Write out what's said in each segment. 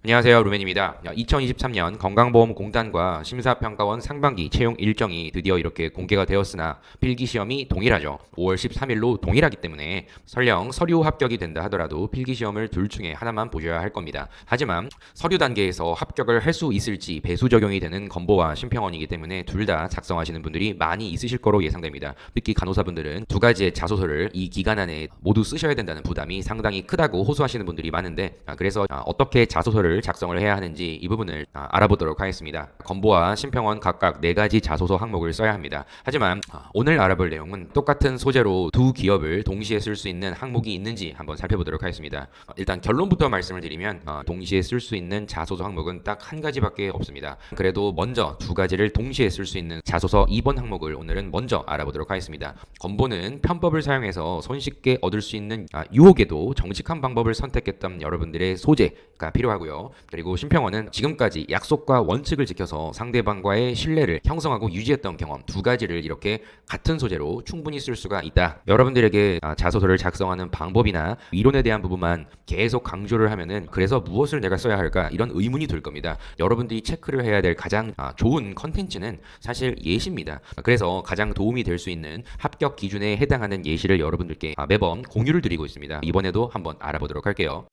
안녕하세요. 루멘입니다. 2023년 건강보험공단과 심사평가원 상반기 채용 일정이 드디어 이렇게 공개가 되었으나 필기시험이 동일하죠. 5월 13일로 동일하기 때문에 설령 서류 합격이 된다 하더라도 필기시험을 둘 중에 하나만 보셔야 할 겁니다. 하지만 서류 단계에서 합격을 할 수 있을지 배수 적용이 되는 건보와 심평원이기 때문에 둘 다 작성하시는 분들이 많이 있으실 거로 예상됩니다. 특히 간호사분들은 두 가지의 자소서를 이 기간 안에 모두 쓰셔야 된다는 부담이 상당히 크다고 호소하시는 분들이 많은데 그래서 어떻게 자소서를 작성을 해야 하는지 이 부분을 알아보도록 하겠습니다. 건보와 심평원 각각 4가지 자소서 항목을 써야 합니다. 하지만 오늘 알아볼 내용은 똑같은 소재로 두 기업을 동시에 쓸 수 있는 항목이 있는지 한번 살펴보도록 하겠습니다. 일단 결론부터 말씀을 드리면 동시에 쓸 수 있는 자소서 항목은 딱 한 가지밖에 없습니다. 그래도 먼저 두 가지를 동시에 쓸 수 있는 자소서 2번 항목을 오늘은 먼저 알아보도록 하겠습니다. 건보는 편법을 사용해서 손쉽게 얻을 수 있는 유혹에도 정직한 방법을 선택했던 여러분들의 소재가 필요하고요. 그리고 심평원은 지금까지 약속과 원칙을 지켜서 상대방과의 신뢰를 형성하고 유지했던 경험 두 가지를 이렇게 같은 소재로 충분히 쓸 수가 있다. 여러분들에게 자소서를 작성하는 방법이나 이론에 대한 부분만 계속 강조를 하면은 그래서 무엇을 내가 써야 할까 이런 의문이 들 겁니다. 여러분들이 체크를 해야 될 가장 좋은 컨텐츠는 사실 예시입니다. 그래서 가장 도움이 될 수 있는 합격 기준에 해당하는 예시를 여러분들께 매번 공유를 드리고 있습니다. 이번에도 한번 알아보도록 할게요.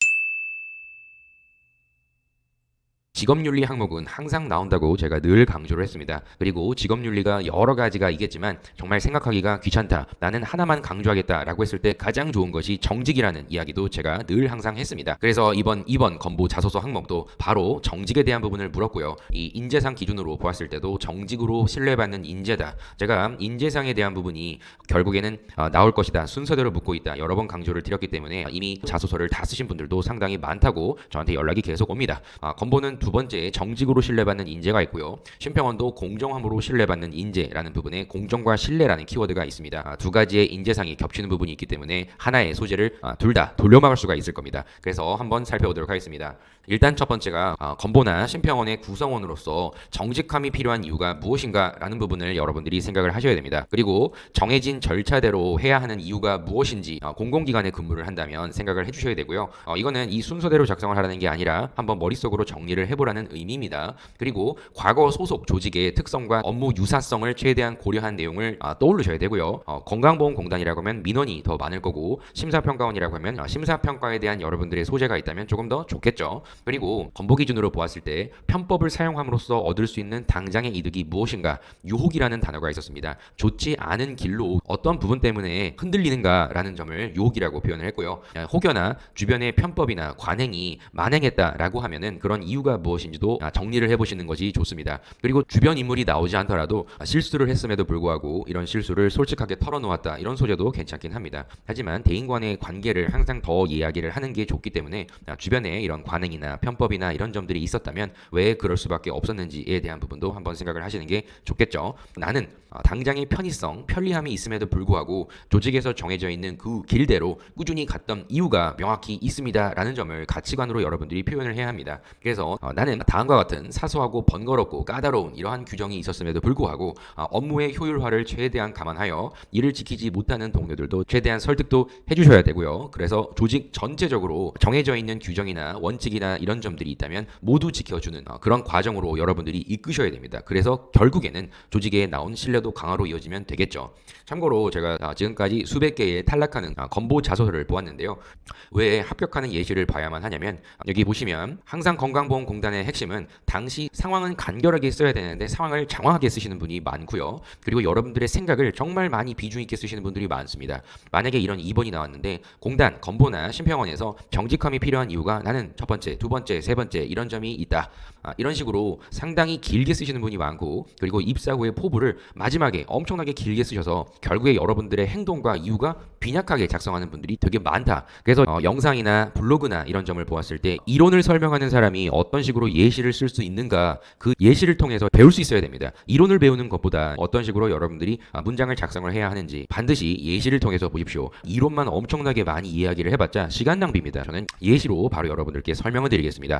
직업윤리 항목은 항상 나온다고 제가 늘 강조를 했습니다. 그리고 직업윤리가 여러 가지가 있겠지만 정말 생각하기가 귀찮다. 나는 하나만 강조하겠다라고 했을 때 가장 좋은 것이 정직이라는 이야기도 제가 늘 항상 했습니다. 그래서 이번 건보 자소서 항목도 바로 정직에 대한 부분을 물었고요. 이 인재상 기준으로 보았을 때도 정직으로 신뢰받는 인재다. 제가 인재상에 대한 부분이 결국에는 나올 것이다. 순서대로 묻고 있다. 여러 번 강조를 드렸기 때문에 이미 자소서를 다 쓰신 분들도 상당히 많다고 저한테 연락이 계속 옵니다. 건보는 두 번째 정직으로 신뢰받는 인재가 있고요. 심평원도 공정함으로 신뢰받는 인재라는 부분에 공정과 신뢰라는 키워드가 있습니다. 두 가지의 인재상이 겹치는 부분이 있기 때문에 하나의 소재를 둘 다 돌려막을 수가 있을 겁니다. 그래서 한번 살펴보도록 하겠습니다. 일단 첫 번째가 건보나 심평원의 구성원으로서 정직함이 필요한 이유가 무엇인가 라는 부분을 여러분들이 생각을 하셔야 됩니다. 그리고 정해진 절차대로 해야 하는 이유가 무엇인지 공공기관에 근무를 한다면 생각을 해주셔야 되고요. 이거는 이 순서대로 작성을 하라는 게 아니라 한번 머릿속으로 정리를 해보라는 의미입니다. 그리고 과거 소속 조직의 특성과 업무 유사성을 최대한 고려한 내용을 떠올리셔야 되고요. 건강보험공단이라고 하면 민원이 더 많을 거고 심사평가원이라고 하면 심사평가에 대한 여러분들의 소재가 있다면 조금 더 좋겠죠. 그리고 건보 기준으로 보았을 때 편법을 사용함으로써 얻을 수 있는 당장의 이득이 무엇인가 유혹이라는 단어가 있었습니다. 좋지 않은 길로 어떤 부분 때문에 흔들리는가라는 점을 유혹이라고 표현을 했고요. 혹여나 주변의 편법이나 관행이 만행했다라고 하면은 그런 이유가 무엇인지도 정리를 해보시는 것이 좋습니다. 그리고 주변 인물이 나오지 않더라도 실수를 했음에도 불구하고 이런 실수를 솔직하게 털어놓았다 이런 소재도 괜찮긴 합니다. 하지만 대인 간의 관계를 항상 더 이야기를 하는 게 좋기 때문에 주변에 이런 관행이나 편법이나 이런 점들이 있었다면 왜 그럴 수밖에 없었는지에 대한 부분도 한번 생각을 하시는 게 좋겠죠. 나는 당장의 편의성, 편리함이 있음에도 불구하고 조직에서 정해져 있는 그 길대로 꾸준히 갔던 이유가 명확히 있습니다라는 점을 가치관으로 여러분들이 표현을 해야 합니다. 그래서 나는 다음과 같은 사소하고 번거롭고 까다로운 이러한 규정이 있었음에도 불구하고 업무의 효율화를 최대한 감안하여 이를 지키지 못하는 동료들도 최대한 설득도 해주셔야 되고요. 그래서 조직 전체적으로 정해져 있는 규정이나 원칙이나 이런 점들이 있다면 모두 지켜주는 그런 과정으로 여러분들이 이끄셔야 됩니다. 그래서 결국에는 조직에 나온 신뢰도 강화로 이어지면 되겠죠. 참고로 제가 지금까지 수백 개의 탈락하는 건보 자소서를 보았는데요. 왜 합격하는 예시를 봐야만 하냐면 여기 보시면 항상 건강보험공단의 핵심은 당시 상황은 간결하게 써야 되는데 상황을 장황하게 쓰시는 분이 많고요. 그리고 여러분들의 생각을 정말 많이 비중 있게 쓰시는 분들이 많습니다. 만약에 이런 2번이 나왔는데 공단, 건보나 심평원에서 정직함이 필요한 이유가 나는 첫 번째, 두 번째, 세 번째 이런 점이 있다. 이런 식으로 상당히 길게 쓰시는 분이 많고 그리고 입사 후에 포부를 마지막에 엄청나게 길게 쓰셔서 결국에 여러분들의 행동과 이유가 빈약하게 작성하는 분들이 되게 많다. 그래서 영상이나 블로그나 이런 점을 보았을 때 이론을 설명하는 사람이 어떤 식으로 예시를 쓸 수 있는가 그 예시를 통해서 배울 수 있어야 됩니다. 이론을 배우는 것보다 어떤 식으로 여러분들이 문장을 작성을 해야 하는지 반드시 예시를 통해서 보십시오. 이론만 엄청나게 많이 이야기를 해봤자 시간 낭비입니다. 저는 예시로 바로 여러분들께 설명을 드리겠습니다.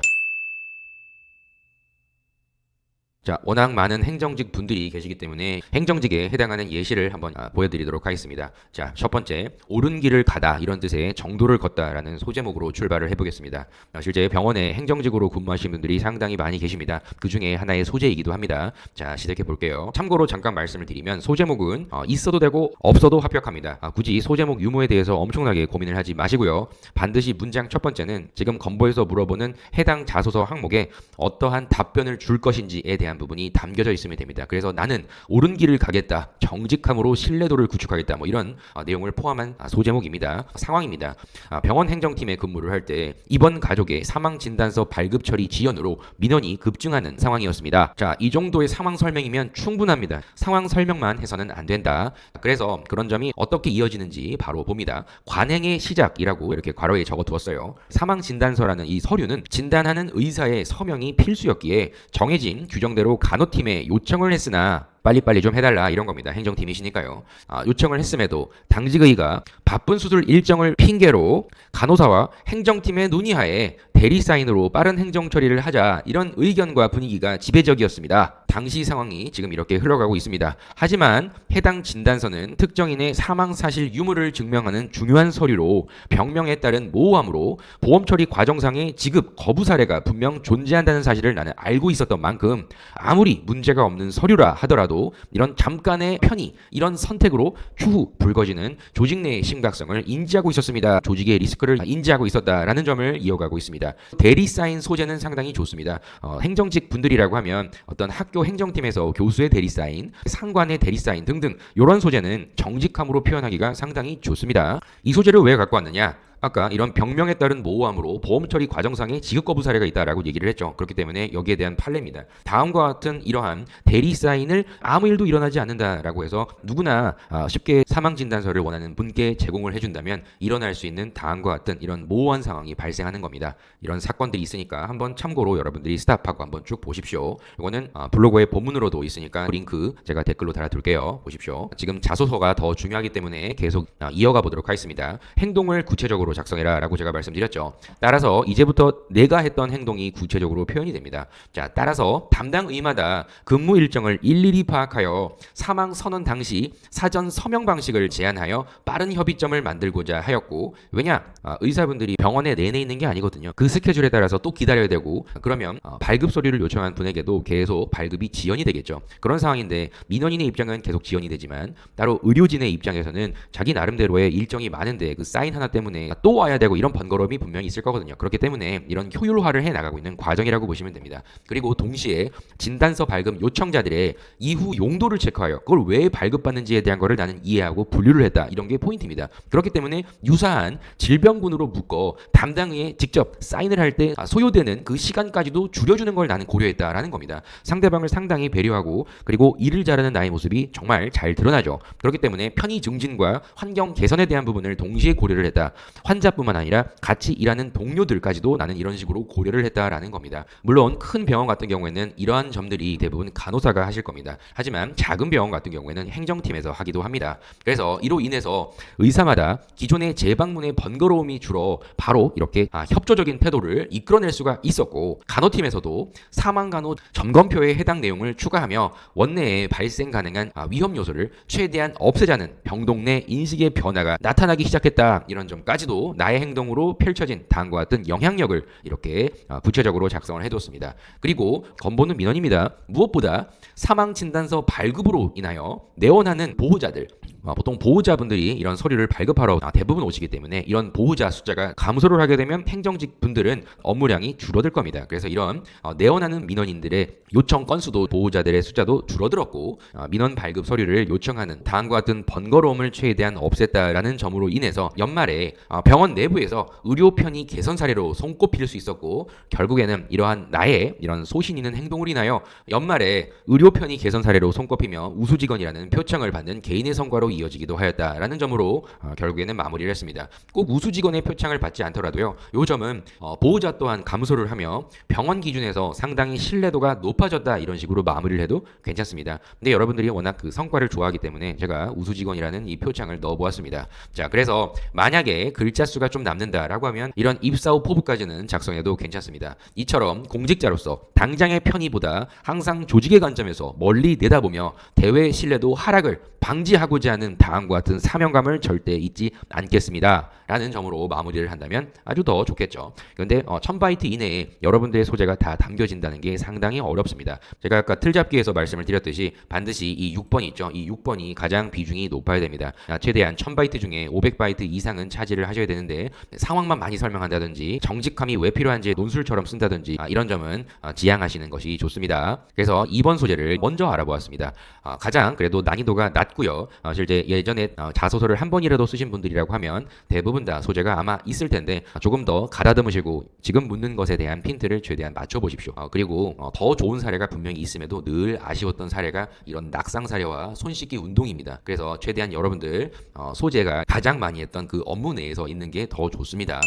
자, 워낙 많은 행정직 분들이 계시기 때문에 행정직에 해당하는 예시를 한번 보여드리도록 하겠습니다. 자, 첫 번째, 옳은 길을 가다 이런 뜻의 정도를 걷다라는 소제목으로 출발을 해보겠습니다. 실제 병원에 행정직으로 근무하시는 분들이 상당히 많이 계십니다. 그 중에 하나의 소재이기도 합니다. 자, 시작해 볼게요. 참고로 잠깐 말씀을 드리면 소제목은 있어도 되고 없어도 합격합니다. 굳이 소제목 유무에 대해서 엄청나게 고민을 하지 마시고요. 반드시 문장 첫 번째는 지금 건보에서 물어보는 해당 자소서 항목에 어떠한 답변을 줄 것인지에 대한 부분이 담겨져 있으면 됩니다. 그래서 나는 옳은 길을 가겠다, 정직함으로 신뢰도를 구축하겠다, 뭐 이런 내용을 포함한 소제목입니다. 상황입니다. 병원 행정팀에 근무를 할 때 이번 가족의 사망 진단서 발급 처리 지연으로 민원이 급증하는 상황이었습니다. 자, 이 정도의 상황 설명이면 충분합니다. 상황 설명만 해서는 안 된다. 그래서 그런 점이 어떻게 이어지는지 바로 봅니다. 관행의 시작이라고 이렇게 괄호에 적어두었어요. 사망 진단서라는 이 서류는 진단하는 의사의 서명이 필수였기에 정해진 규정대로 간호팀에 요청을 했으나 빨리빨리 좀 해달라 이런 겁니다. 행정팀이시니까요. 요청을 했음에도 당직의가 바쁜 수술 일정을 핑계로 간호사와 행정팀의 논의하에 대리 사인으로 빠른 행정 처리를 하자, 이런 의견과 분위기가 지배적이었습니다. 당시 상황이 지금 이렇게 흘러가고 있습니다. 하지만 해당 진단서는 특정인의 사망 사실 유무를 증명하는 중요한 서류로 병명에 따른 모호함으로 보험 처리 과정상의 지급 거부 사례가 분명 존재한다는 사실을 나는 알고 있었던 만큼 아무리 문제가 없는 서류라 하더라도 이런 잠깐의 편의, 이런 선택으로 추후 불거지는 조직 내의 심각성을 인지하고 있었습니다. 조직의 리스크를 인지하고 있었다라는 점을 이어가고 있습니다. 대리 사인 소재는 상당히 좋습니다. 행정직 분들이라고 하면 어떤 학교 행정팀에서 교수의 대리 사인, 상관의 대리 사인 등등 이런 소재는 정직함으로 표현하기가 상당히 좋습니다. 이 소재를 왜 갖고 왔느냐? 아까 이런 병명에 따른 모호함으로 보험 처리 과정상의 지급 거부 사례가 있다라고 얘기를 했죠. 그렇기 때문에 여기에 대한 판례입니다. 다음과 같은 이러한 대리 사인을 아무 일도 일어나지 않는다라고 해서 누구나 쉽게 사망 진단서를 원하는 분께 제공을 해준다면 일어날 수 있는 다음과 같은 이런 모호한 상황이 발생하는 겁니다. 이런 사건들이 있으니까 한번 참고로 여러분들이 스탑하고 한번 쭉 보십시오. 이거는 블로그에 본문으로도 있으니까 링크 제가 댓글로 달아둘게요. 보십시오. 지금 자소서가 더 중요하기 때문에 계속 이어가 보도록 하겠습니다. 행동을 구체적으로 작성해라 라고 제가 말씀드렸죠. 따라서 이제부터 내가 했던 행동이 구체적으로 표현이 됩니다. 자, 따라서 담당 의마다 근무 일정을 일일이 파악하여 사망 선언 당시 사전 서명 방식을 제안하여 빠른 협의점을 만들고자 하였고, 왜냐? 의사분들이 병원에 내내 있는 게 아니거든요. 그 스케줄에 따라서 또 기다려야 되고, 그러면 발급 서류를 요청한 분에게도 계속 발급이 지연이 되겠죠. 그런 상황인데 민원인의 입장은 계속 지연이 되지만 따로 의료진의 입장에서는 자기 나름대로의 일정이 많은데 그 사인 하나 때문에 또 와야 되고 이런 번거로움이 분명히 있을 거거든요. 그렇기 때문에 이런 효율화를 해 나가고 있는 과정이라고 보시면 됩니다. 그리고 동시에 진단서 발급 요청자들의 이후 용도를 체크하여 그걸 왜 발급받는지에 대한 거를 나는 이해하고 분류를 했다. 이런 게 포인트입니다. 그렇기 때문에 유사한 질병군으로 묶어 담당에 직접 사인을 할 때 소요되는 그 시간까지도 줄여주는 걸 나는 고려했다라는 겁니다. 상대방을 상당히 배려하고 그리고 일을 잘하는 나의 모습이 정말 잘 드러나죠. 그렇기 때문에 편의 증진과 환경 개선에 대한 부분을 동시에 고려를 했다. 환자뿐만 아니라 같이 일하는 동료들까지도 나는 이런 식으로 고려를 했다라는 겁니다. 물론 큰 병원 같은 경우에는 이러한 점들이 대부분 간호사가 하실 겁니다. 하지만 작은 병원 같은 경우에는 행정팀에서 하기도 합니다. 그래서 이로 인해서 의사마다 기존의 재방문의 번거로움이 줄어 바로 이렇게 협조적인 태도를 이끌어낼 수가 있었고, 간호팀에서도 사망간호 점검표에 해당 내용을 추가하며 원내에 발생 가능한 위험 요소를 최대한 없애자는 병동 내 인식의 변화가 나타나기 시작했다. 이런 점까지도 나의 행동으로 펼쳐진 다음과 같은 영향력을 이렇게 구체적으로 작성을 해뒀습니다. 그리고 건보는 민원입니다. 무엇보다 사망 진단서 발급으로 인하여 내원하는 보호자들, 보통 보호자분들이 이런 서류를 발급하러 대부분 오시기 때문에 이런 보호자 숫자가 감소를 하게 되면 행정직 분들은 업무량이 줄어들 겁니다. 그래서 이런 내원하는 민원인들의 요청 건수도 보호자들의 숫자도 줄어들었고, 민원 발급 서류를 요청하는 다음과 같은 번거로움을 최대한 없앴다라는 점으로 인해서 연말에 병원 내부에서 의료 편의 개선 사례로 손꼽힐 수 있었고, 결국에는 이러한 나의 이런 소신 있는 행동을 인하여 연말에 의료 편의 개선 사례로 손꼽히며 우수직원이라는 표창을 받는 개인의 성과로 항상으로 이어지기도 하였다라는 점으로 결국에는 마무리를 했습니다. 꼭 우수직원의 표창을 받지 않더라도요. 요 점은 보호자 또한 감소를 하며 병원 기준에서 상당히 신뢰도가 높아졌다 이런 식으로 마무리를 해도 괜찮습니다. 근데 여러분들이 워낙 그 성과를 좋아하기 때문에 제가 우수직원이라는 이 표창을 넣어보았습니다. 자, 그래서 만약에 글자 수가 좀 남는다라고 하면 이런 입사 후 포부까지는 작성해도 괜찮습니다. 이처럼 공직자로서 당장의 편의보다 항상 조직의 관점에서 멀리 내다보며 대외 신뢰도 하락을 방지하고자 하는 다음과 같은 사명감을 절대 잊지 않겠습니다. 라는 점으로 마무리를 한다면 아주 더 좋겠죠. 그런데 1000바이트 이내에 여러분들의 소재가 다 담겨진다는 게 상당히 어렵습니다. 제가 아까 틀잡기에서 말씀을 드렸듯이 반드시 이 6번 있죠. 이 6번이 가장 비중이 높아야 됩니다. 최대한 1000바이트 중에 500바이트 이상은 차지를 하셔야 되는데 상황만 많이 설명한다든지 정직함이 왜 필요한지 논술처럼 쓴다든지 이런 점은 지양하시는 것이 좋습니다. 그래서 2번 소재를 먼저 알아보았습니다. 가장 그래도 난이도가 낮고요. 실제 예전에 자소서를 한 번이라도 쓰신 분들이라고 하면 대부분 다 소재가 아마 있을 텐데 조금 더 가다듬으시고 지금 묻는 것에 대한 핀트를 최대한 맞춰보십시오. 그리고 더 좋은 사례가 분명히 있음에도 늘 아쉬웠던 사례가 이런 낙상 사례와 손 씻기 운동입니다. 그래서 최대한 여러분들 소재가 가장 많이 했던 그 업무 내에서 있는 게 더 좋습니다.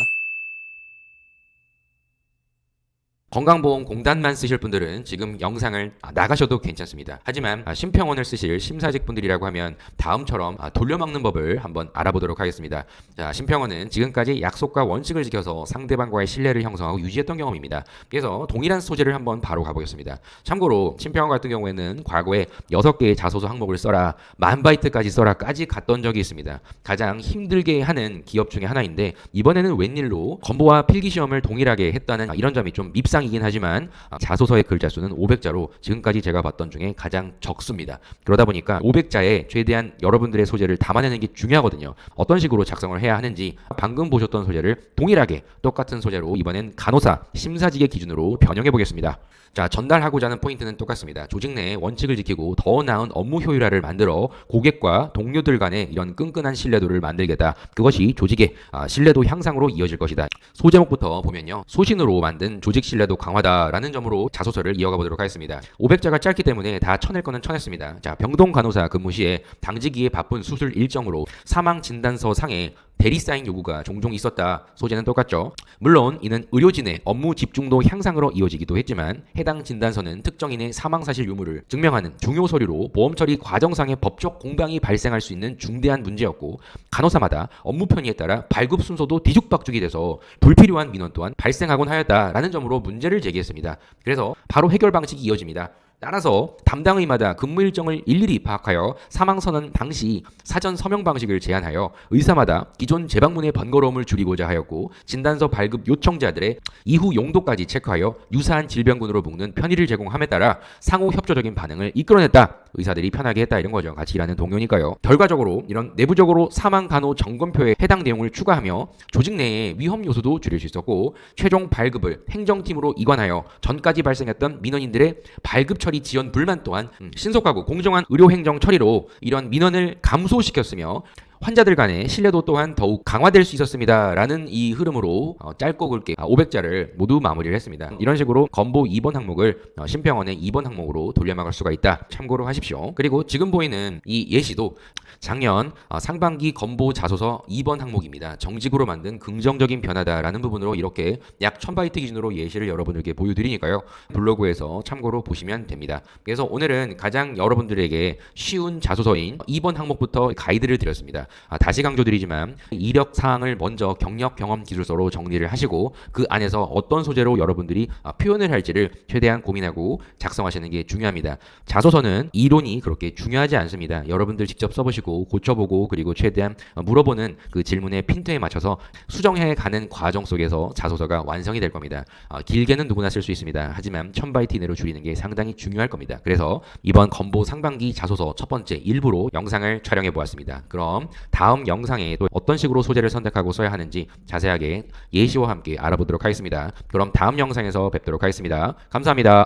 건강보험공단만 쓰실 분들은 지금 영상을 나가셔도 괜찮습니다. 하지만 심평원을 쓰실 심사직 분들이라고 하면 다음처럼 돌려막는 법을 한번 알아보도록 하겠습니다. 자, 심평원은 지금까지 약속과 원칙을 지켜서 상대방과의 신뢰를 형성하고 유지했던 경험입니다. 그래서 동일한 소재를 한번 바로 가보겠습니다. 참고로 심평원 같은 경우에는 과거에 6개의 자소서 항목을 써라, 10,000바이트까지 써라까지 갔던 적이 있습니다. 가장 힘들게 하는 기업 중에 하나인데 이번에는 웬일로 건보와 필기시험을 동일하게 했다는 이런 점이 좀 밉상 이긴 하지만 자소서의 글자 수는 500자로 지금까지 제가 봤던 중에 가장 적습니다. 그러다 보니까 500자에 최대한 여러분들의 소재를 담아내는 게 중요하거든요. 어떤 식으로 작성을 해야 하는지 방금 보셨던 소재를 동일하게 똑같은 소재로 이번엔 간호사 심사직의 기준으로 변형해 보겠습니다. 자, 전달하고자 하는 포인트는 똑같습니다. 조직 내의 원칙을 지키고 더 나은 업무 효율화를 만들어 고객과 동료들 간의 이런 끈끈한 신뢰도를 만들겠다. 그것이 조직의 신뢰도 향상으로 이어질 것이다. 소제목부터 보면요. 소신으로 만든 조직 신뢰도 강화다라는 점으로 자소서를 이어가 보도록 하겠습니다. 500자가 짧기 때문에 다 쳐낼 거는 쳐냈습니다. 자, 병동 간호사 근무 시에 당직기에 바쁜 수술 일정으로 사망 진단서 상에 대리 사인 요구가 종종 있었다. 소재는 똑같죠. 물론 이는 의료진의 업무 집중도 향상으로 이어지기도 했지만 해당 진단서는 특정인의 사망 사실 유무를 증명하는 중요 서류로 보험 처리 과정상의 법적 공방이 발생할 수 있는 중대한 문제였고 간호사마다 업무 편의에 따라 발급 순서도 뒤죽박죽이 돼서 불필요한 민원 또한 발생하곤 하였다라는 점으로 문제를 제기했습니다. 그래서 바로 해결 방식이 이어집니다. 따라서 담당 의마다 근무 일정을 일일이 파악하여 사망선언 당시 사전 서명 방식을 제한하여 의사마다 기존 재방문의 번거로움을 줄이고자 하였고 진단서 발급 요청자들의 이후 용도까지 체크하여 유사한 질병군으로 묶는 편의를 제공함에 따라 상호 협조적인 반응을 이끌어냈다. 의사들이 편하게 했다 이런 거죠. 같이 일하는 동료니까요. 결과적으로 이런 내부적으로 사망 간호 점검표에 해당 내용을 추가하며 조직 내의 위험 요소도 줄일 수 있었고 최종 발급을 행정팀으로 이관하여 전까지 발생했던 민원인들의 발급 처리 지연 불만 또한 신속하고 공정한 의료 행정 처리로 이런 민원을 감소시켰으며 환자들 간의 신뢰도 또한 더욱 강화될 수 있었습니다. 라는 이 흐름으로 짧고 굵게 500자를 모두 마무리를 했습니다. 이런 식으로 건보 2번 항목을 심평원의 2번 항목으로 돌려막을 수가 있다. 참고로 하십시오. 그리고 지금 보이는 이 예시도 작년 상반기 건보 자소서 2번 항목입니다. 정직으로 만든 긍정적인 변화다라는 부분으로 이렇게 약 1000바이트 기준으로 예시를 여러분들께 보여드리니까요. 블로그에서 참고로 보시면 됩니다. 그래서 오늘은 가장 여러분들에게 쉬운 자소서인 2번 항목부터 가이드를 드렸습니다. 다시 강조드리지만 이력 사항을 먼저 경력, 경험, 기술서로 정리를 하시고 그 안에서 어떤 소재로 여러분들이 표현을 할지를 최대한 고민하고 작성하시는 게 중요합니다. 자소서는 이론이 그렇게 중요하지 않습니다. 여러분들 직접 써보시고 고쳐보고 그리고 최대한 물어보는 그 질문의 핀트에 맞춰서 수정해 가는 과정 속에서 자소서가 완성이 될 겁니다. 길게는 누구나 쓸 수 있습니다. 하지만 1000바이트 이내로 줄이는 게 상당히 중요할 겁니다. 그래서 이번 건보 상반기 자소서 첫 번째 일부로 영상을 촬영해 보았습니다. 그럼 다음 영상에 또 어떤 식으로 소재를 선택하고 써야 하는지 자세하게 예시와 함께 알아보도록 하겠습니다. 그럼 다음 영상에서 뵙도록 하겠습니다. 감사합니다.